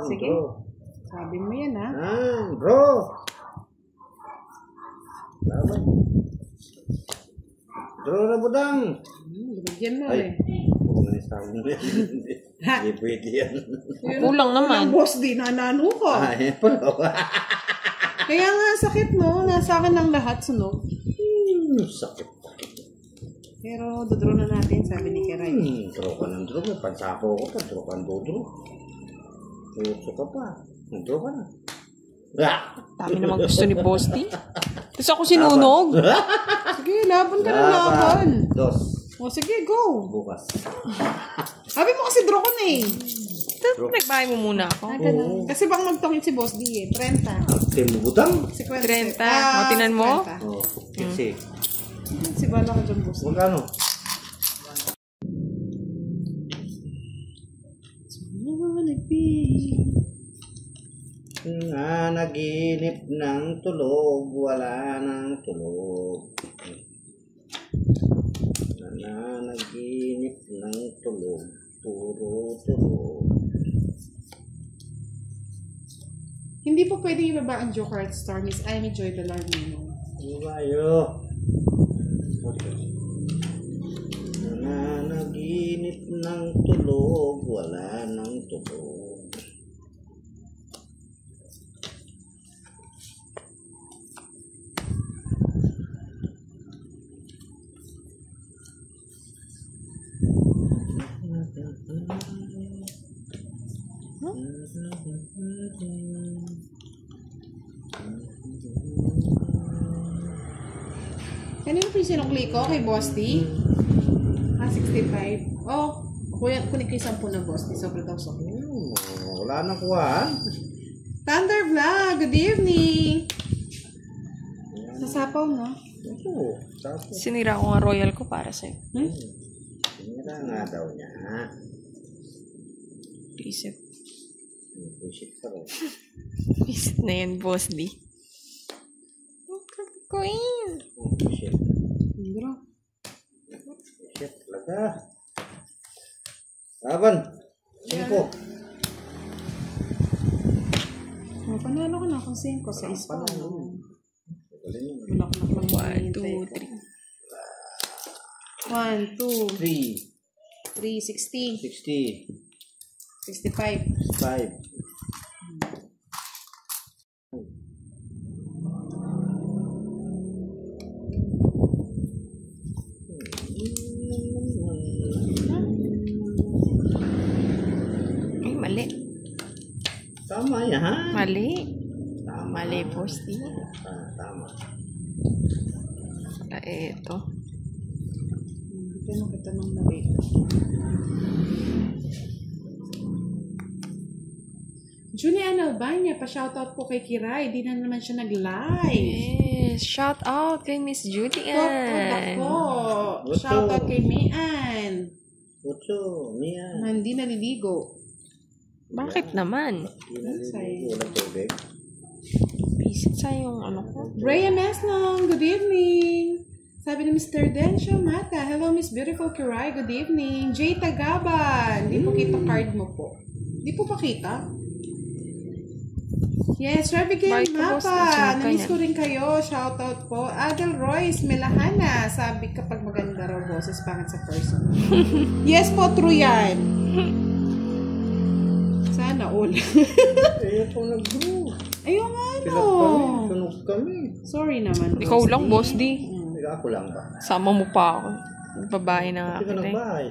Sige. Bro. Sabi mo yan, ha? Bro. Laban. Bro na budang. Binigyan mo eh. Huwag na isabi mo yan. Hindi pwede yan. Kulang naman. Boss, di nanano ko. Yan pala. Kaya nga, sakit mo. Nasa akin ang lahat, sunog. Sakit. Pero, dodro na natin, sabi ni Kiray. Draw ka ng draw. Pansapo ko pa. Draw ka ng dodro. Tuyotso ka pa. Draw ka na. Dami naman gusto ni Boss D. Tapos ako sinunog. Sige, laban ka na laban. Dos. O, sige, go. Bukas. Sabi mo kasi draw ko na eh. Nagbahay mo muna ako. Ganun. Kasi bang magtongin si Boss D eh. 30. Tim budang. 30. O, tinan mo? 50. Oh, kasi. Si Bala ka dyan, Boss. Magkano? Naginip ng tulog, wala ng tulog. Naginip ng tulog, puro tulog. Hindi po pwede ibaba ang Joker at Star, Miss Amy Joy Belarmino. Iwayo. Naginip ng tulog, wala ng tulog. Kanino po yung sinukli ko? Kay Boss D? 65. Oh, kunin ko yung 10 na Boss D. Sobrang daw sukli. Wala nang kuhaan. Thunder Vlog, good evening! Sasapaw, no? Oo, tapos. Sinira ko nga royal ko para sa'yo. Sinira nga daw niya. Isip. Pushit pa rin. Isip na yan, Boss D. Queen! Pushit. Bro. Pushit talaga. Laban. 5. Oh, panalo ko na akong 5 sa ispa. Bulak-bulak lang. 1, 2, 3. 1, 2, 3. 3, 60. 60. 65. 5. Ay, mali. Tama yan. Mali. Tama. Mali, Boss D. Tama. Ito. Hindi ka nakita ng mali. Julian Albania, pa-shoutout po kay Kiray. Di na naman siya nag-live. Yes. Shout out kay Miss Julian. Ako. Shoutout kay Mian. Ocho. Mian. Hindi naliligo. Bakit naman? Wala tubig. Visit sa yung ano ko. Rhea Meslong, good evening. Sabi ni Mr. Densho Mata, hello Miss Beautiful Kiray, good evening. Jay Tagaban, di po kita card mo po. Di po pakita? Yes, Revigil Mapa, namiss ko rin kayo, shoutout po. Adel Royce, Melahana, sabi kapag maganda raw boses, pangit sa person. Yes po, true yan. Sana all. Ayaw ko nag-grow. Ayun nga no. Tunog kami. Sorry naman. Ikaw lang, Boss D. Ako lang ba? Sama mo pa ako. Babae na nga Hindi ka kita. nagbahay.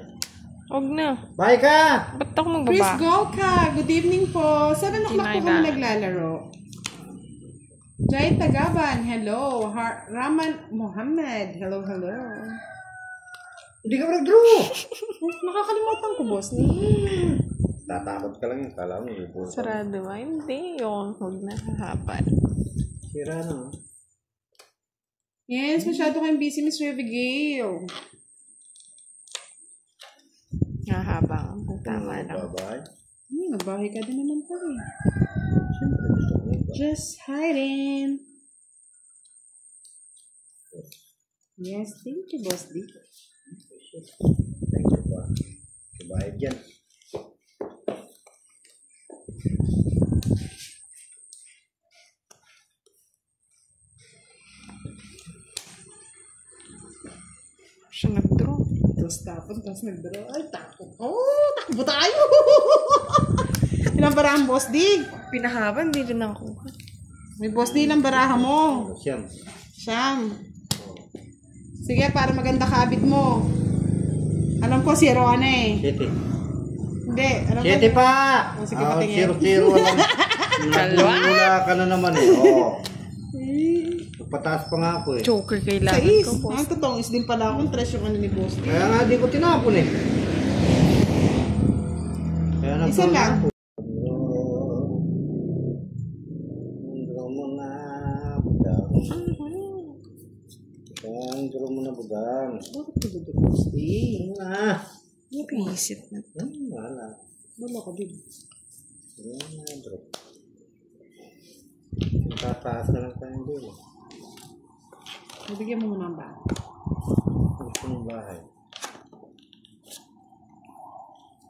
Huwag na. Bahay ka! Ba't ako Chris magbaba? Golka, good evening po. 7 o'clock po kami naglalaro. Jai Tagaban, hello. Raman Mohammed, hello, hello. Hindi ka nag-draw! Nakakalimutan ko, boss. Tatakot ka lang yun. Kala mo, Sarado ba? Hindi. Yung huwag na hahapal. sira na. Yes, masyado kayong busy, Miss Revigil. Hahaba. Tama lang. Babahay. Nagbahay ka din naman po eh. Siyempre, gusto ko ba? Just hiding. Yes, thank you, Boss D. Thank you pa. Babayad yan. Siya nag-draw. Tapos nag-draw. Ay, takbo. Oh, takbo tayo! Ilang barahan, Boss D? Pinahaba, hindi rin ako. May Boss D, ilang baraha mo? Siyam. Siyam. Sige, para maganda kabit mo. Alam ko, zero ka na eh. 7. Hindi. Alam ko. 7 pa! Oh, sige, patingin. 0-0. Nagmula ka na naman eh. Oo. Pataas pa nga ako eh. Joker Sa kailangan is. ko, boss. Ang totoong is din pala akong tres yung ano ni Boss D. Kaya nga di ko tinapon eh. Kaya Isa lang. Draw mo na bugang. Bakit ka dito, Boss D? Iisip na. Wala. Wala ka din. Draw. Tataas na lang tayo din. Nabigyan mo muna ba? Gusto mong bahay.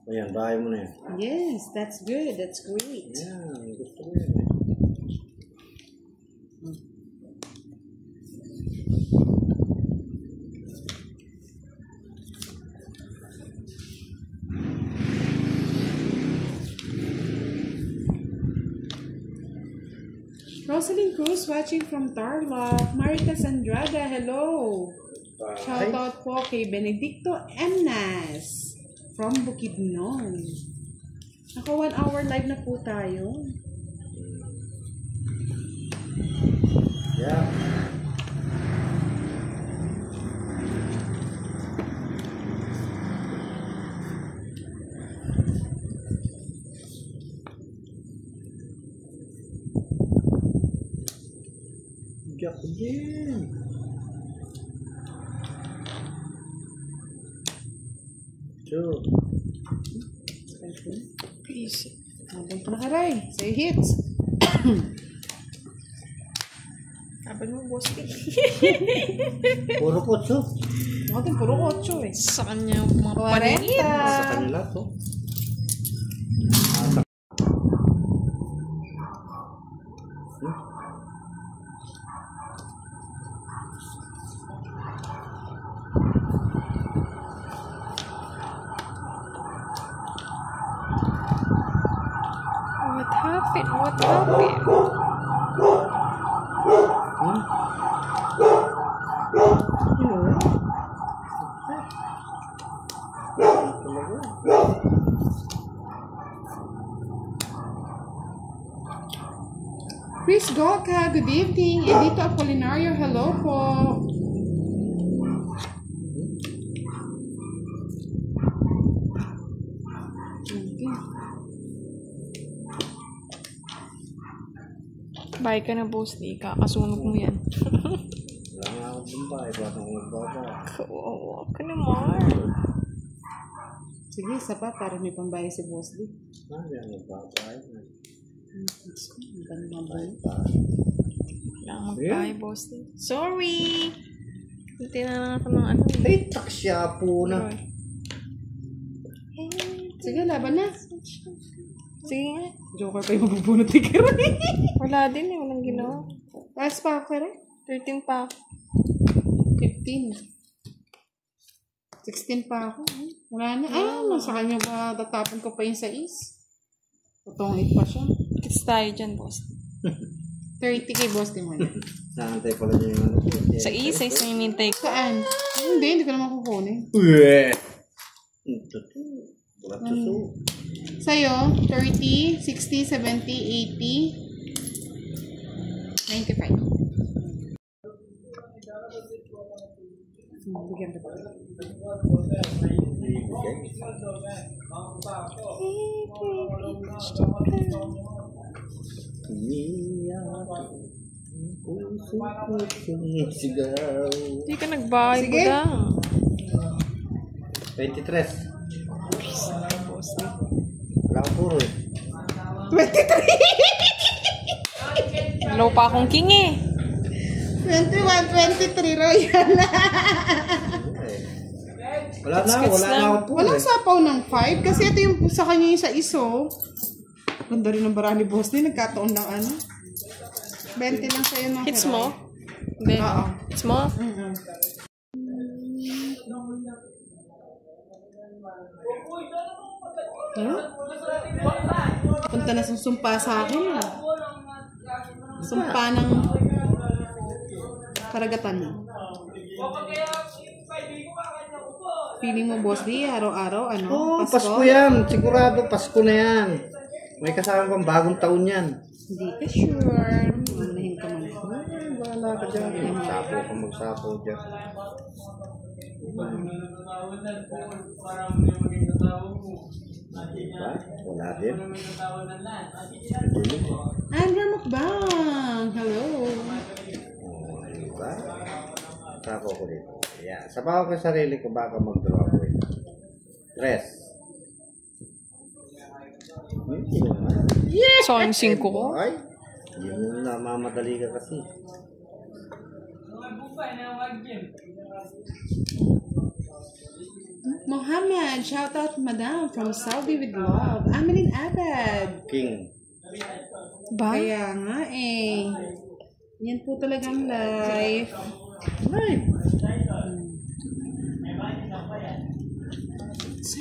Ayan, bahay mo na yan. Yes, that's good. That's great. Ayan, gusto ko yan eh. Rosalyn Cruz watching from Tarlac. Marita Sandrada, hello. Shout out po kay Benedicto Emnas from Bukidnon. Naka 1 hour live na po tayo. Yeah. Jack din. Sure. Iisip. Habang nakaray. Say hits. Sabi mo, boss. Puro kotso. Ako din, puro 8 eh. Sa kanya mga paningin. Sa kanila to. What happened? What happened? Chris Goka, good evening. Edito Apolinario, hello po. Bye ka na, boss. Di kakasunog mo yan. Wala nga akong bumbay. Ba't akong magbaba? Kawawa ka naman. Sige, isa pa para may pambayad si Boss D. Hindi ako magbabay. Ang ganda ng bahay. Wala kang magpahay, boss. Sorry! Hindi na lang ako ng ano. Ay, taksya po na. Sige, laban na. Sige nga. Joker pa yung mabubunot ni Kiray. Wala din eh. Walang ginawa. Last pa ako, Kiray? 13 pa ako. 15. 16 pa ako. Wala na. Sa kanya ba tatapon ko pa yung sa is? Totong 8 pa siya. Kits tayo dyan, boss. 30 kay Boss Tim mo na. Naantay pala niya yung ano. Sa isa yung nintay ko. Saan? Hindi ko naman kukunin. Uwe! Ito to. Wala to. Sa'yo, 30, 60, 70, 80, 95. Bigyan ka pa. Sigaw. Hindi ka nagbahay Sige. ko lang. 23. Boss. Wala ko puro eh. 23! Low pa akong king eh. 21, 23, Royal. Wala na ako puro Walang eh. sapaw ng 5 kasi ito yung sa kanya yung sa iso. Ganda rin ng bara ni Boss din. Nagkataon lang ano. 20 lang sa'yo ng Hits mo? Hindi. Oo. Hits mo? Huh? Punta na sumpa sa akin. Sumpa ng karagatan. Feeling mo, Boss D, araw-araw, ano? Oh, Pasko yan. Sigurado, Pasko na yan. May kasama pang bagong taon yan. Hindi ka sure. Manahin ka man. Wala ka dyan. Magsapo dyan. Diba? Wala din. Andrew Mukbang! Hello! Diba? Sapo ko dito. Yeah. Sabaw ko sa sarili ko, baka mag-draw ako eh. Dress. Yes! So, ang 5 ko. Ay, yun na, mamadali ka kasi. Mohammed, shout out Madam from Saudi with love. Amelin Abad. King. Ba? Kaya nga eh. Yan po talagang life. Ay.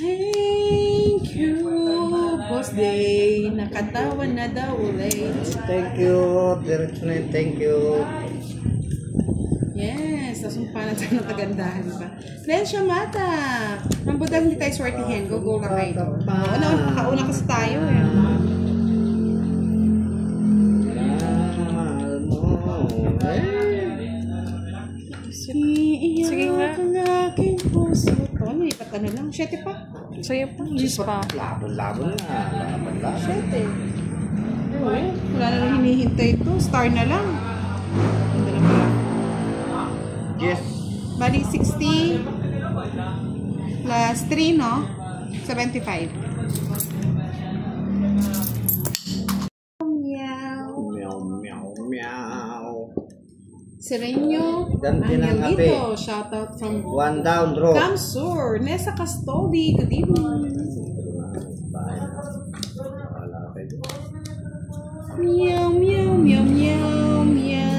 Thank you, Boss Day. Nakatawan na daw ulit. Thank you, Direction. Thank you. Yes, nasumpa na tayo ng kagandahan pa. Lensya Mata. Ang budang hindi tayo swertihin. Go lang kayo. Nakauna kasi tayo eh. Sige nga. Ang aking puso. Ito, nilipat ka na lang. 7 pa. Sige pa. Diyos pa. Laban na. Laban. 7. Wala na lang hinihintay ito. Star na lang. Ganda na pala. Yes. Bali 60 plus 3, no? 75. Meow. Meow, meow, meow. Sereno Ganti ng Angelito. Shout out from One down, draw. Camsur. Nessa Custody. Good evening. Meow, meow, meow, meow, meow.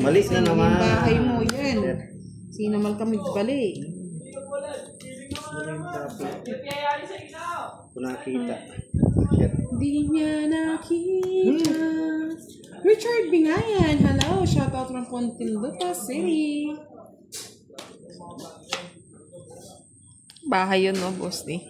Mali na naman. Yung bahay mo, yan. Sinamal kami bali. Mali yung topic. Kung nakita. Di niya nakita. Richard Bingayan. Hello. Shout out from Pontilupa City. Bahay yun, no, Boss D.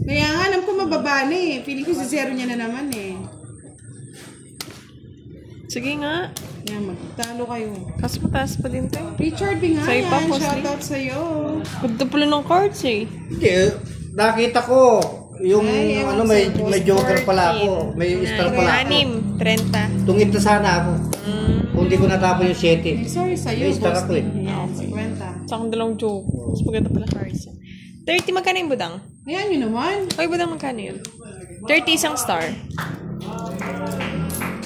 Kaya nga, alam ko mababa na eh. Feeling ko si zero niya na naman eh. Sige nga. Yan, magtalo kayo. Kaso mataas pa din tayo. Richard Bingayan, Sa'yo pa, Boss shout Lee. out sa'yo. Ganda pala ng cards eh. Hindi, nakita ko. Yung Ay, ewan may sa'yo, may joker pala ako. May star pala ako. 6, 30. Tungit na sana ako. Kung di ko natapon yung 7. Sorry sa'yo, May star Boss ako eh. Lee. Yan, 50. Tsaka dalawang joke. Mas maganda pala cards. 30, magkano yung budang? Ayan yun naman. Oy, budang magkano yun? 30 isang star.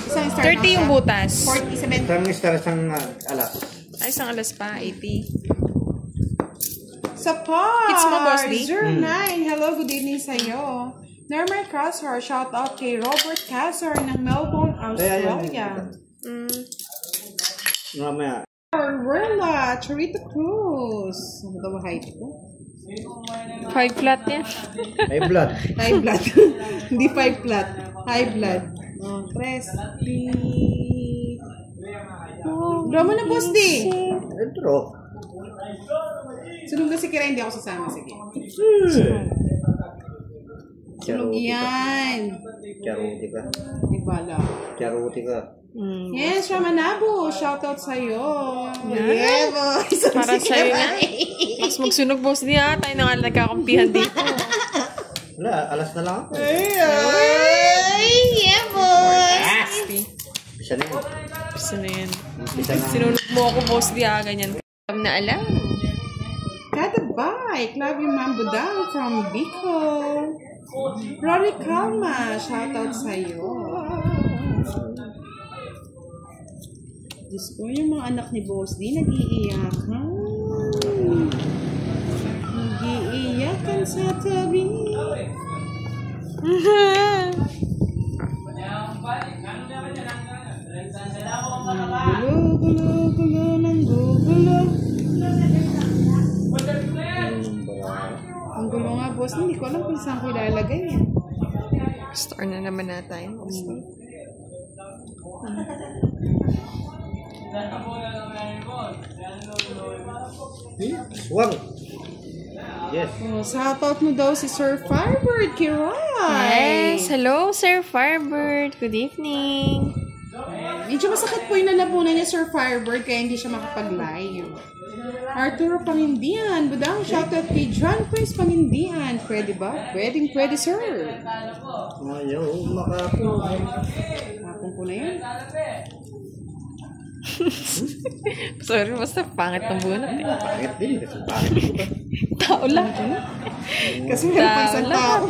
Isang star 30 yung butas. 47. Isang star, isang alas. Ay, isang alas pa. 80. Sa par! Hits mo, Boss Lee? 09. Hello, good evening sa'yo. Normal Crosshar, shout out kay Robert Casar ng Melbourne, Australia. Mamaya. Arwella, Charita Cruz. Ano daw height ko? 5 flat yan. May blood. High blood. Hindi 5 flat. High blood. Oh, press. Draw mo na, Boss D. Draw. Sunog na si Kira, hindi ako sasama. Sige. Sunog yan. Charuti ka. Di bala. Charuti ka. Yes, Ramanabo. Shoutout sa'yo. Yeah. Yeah, boys. Para sa'yo na. Mas magsunog, Boss D, ha? Tayo na nga nagkakampihan dito. Wala, alas na lang ako. Ay, yeah, boys. Bisa na yun. Gusto na yan. Bisa na. Sinunog mo ako, Boss D, ha? Ganyan. Alam na alam. Kada bike. Love you, Ma'am Budang from Bicol. Rory Kalma. Shoutout sa'yo. Diyos ko, yung mga anak ni Boss D, nag-iiyakan. Nag-iiyakan sa tabi. Gulo ng gulo. Ang gulo nga, boss. Hindi ko alam kung saan ko ilalagay eh. Store na naman na tayo. Wang. Yes. Oh, shoutout mo daw si Sir Firebird Kiray. Yes. Hello, Sir Firebird. Good evening. Medyo masakit po yung nalabunan niya, Sir Firebird, kaya hindi siya makapag-live. Arturo Pangindian, budang shoutout kay John Chris Pangindian. Pwede ba? Pwede, sir. Ayaw makakuha. Hapon ko na yan. Sorry, basta pangit ng bunot. Pangit din kasi pangit ko ba? Tao lang. Kasi meron pa isang tao.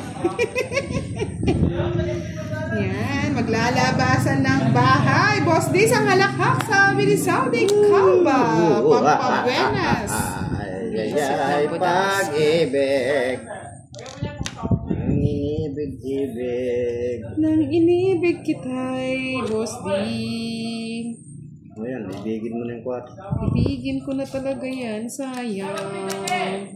Yan, maglalabasan ng bahay. Boss Days ang halakhak, sabi ni Saudi Calva. Pampabuenas. Ay, pag-ibig. Ang inibig-ibig. Nang inibig kita'y, Boss D. O yan, ibigin mo na yung kwarto. Ibigin ko na talaga yan, sayang. Yan,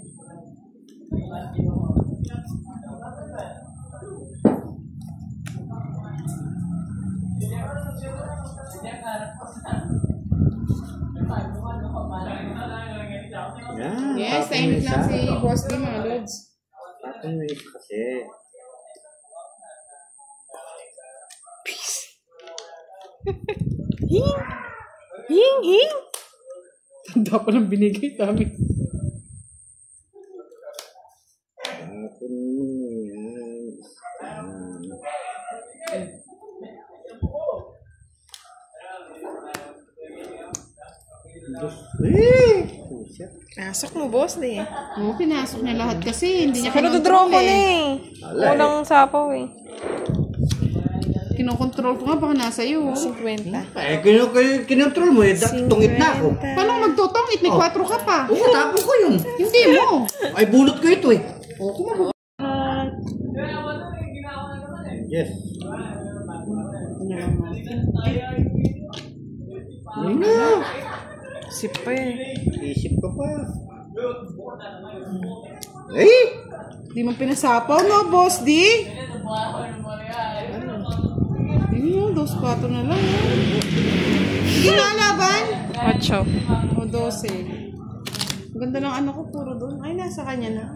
Yes, time lang si Boss D, mga lods. Tapos kasi. Hing. Tanda pa ng binigay namin. Tapos yan. Pusya. Pasok mo, boss, eh. Oo, pinasok niya lahat kasi hindi niya Pero dodraw ko na eh. Walang sapaw, eh. Kinokontrol ko nga, baka nasa iyo. 50. Ay, kinontrol mo, tungit na ako. Paano magtutongit? May 4 ka pa. Oo, tapos ko yun. Hindi mo. Ay, bunot ko ito eh. Oo, kumagot. Yes. No. Sip pa, eh. Isip ka pa. Eh? Di mo pinasapaw, no, Boss D? Yun, 2-4 na lang. Sige na, laban. 8. O, 12. Ganda ng ano ko, puro doon. Ay, nasa kanya na.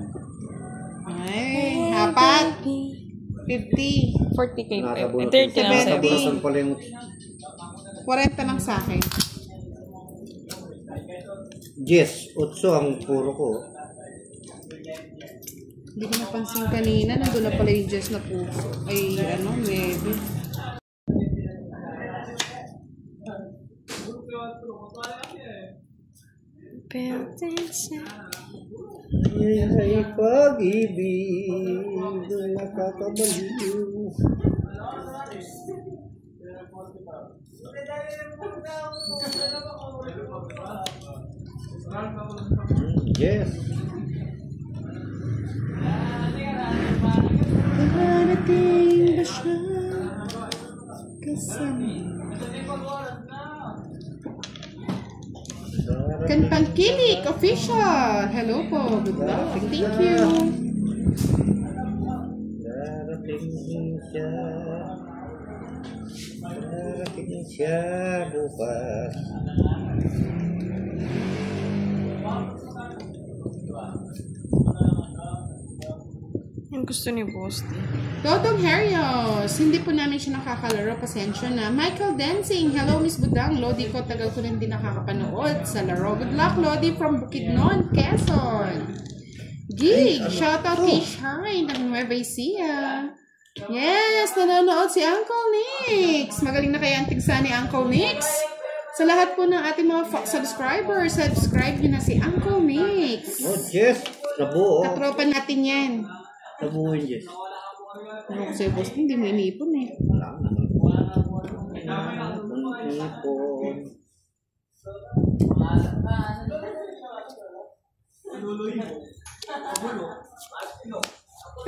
Ay, apat. 50. 40k pa. Nasa bunot. 30 lang Nasa sa'yo. bunotan pala yung 40 lang sa akin. Yes, 8 ang puro ko. Hindi ko napansin kanina. Nandun na pala yung Jess na puso. Ay, ano, maybe. Ay, pag-ibig, nakakabaliw. Yes. Darating ba siya kasama? Kantang Kilik Official. Hello po. Good luck. Thank you. Darating siya. Darating siya bukas. Yung gusto ni boss, eh. Dodong Herios. Hindi po namin siya nakakalaro. Pasensya na. Michael Dancing. Hello, Miss Budang. Lodi ko. Tagal ko rin din nakakapanood sa laro. Good luck, Lodi from Bukidnon, Quezon. Gig. Shoutout kay Shine ng Nueva Ecija. Yes, nanonood si Uncle Nix. Magaling na kaya ang tigsa ni Uncle Nix. Sa lahat po ng ating mga subscribers, subscribe nyo na si Uncle Nix. Oh, yes. Nabuo. Katropa natin yan. Nabuo yun, yes. Ano ko sa'yo, boss? Hindi mo inipon eh. Wala naman. Ipon.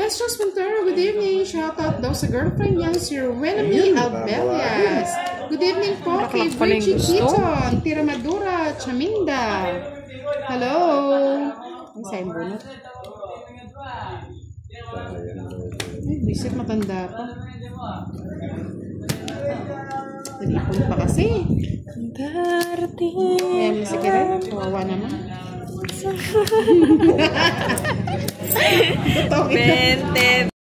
Estros Montero, good evening. Shoutout daw sa girlfriend niya, si Wenemy Albelias. Good evening po kay Virgie Keaton, Tiramadura, Chaminda. Hello. Ang sayang bunot. Ay, visit matanda pa. Nalipon pa kasi. Ayan, si Karen. Kawawa naman. Bente.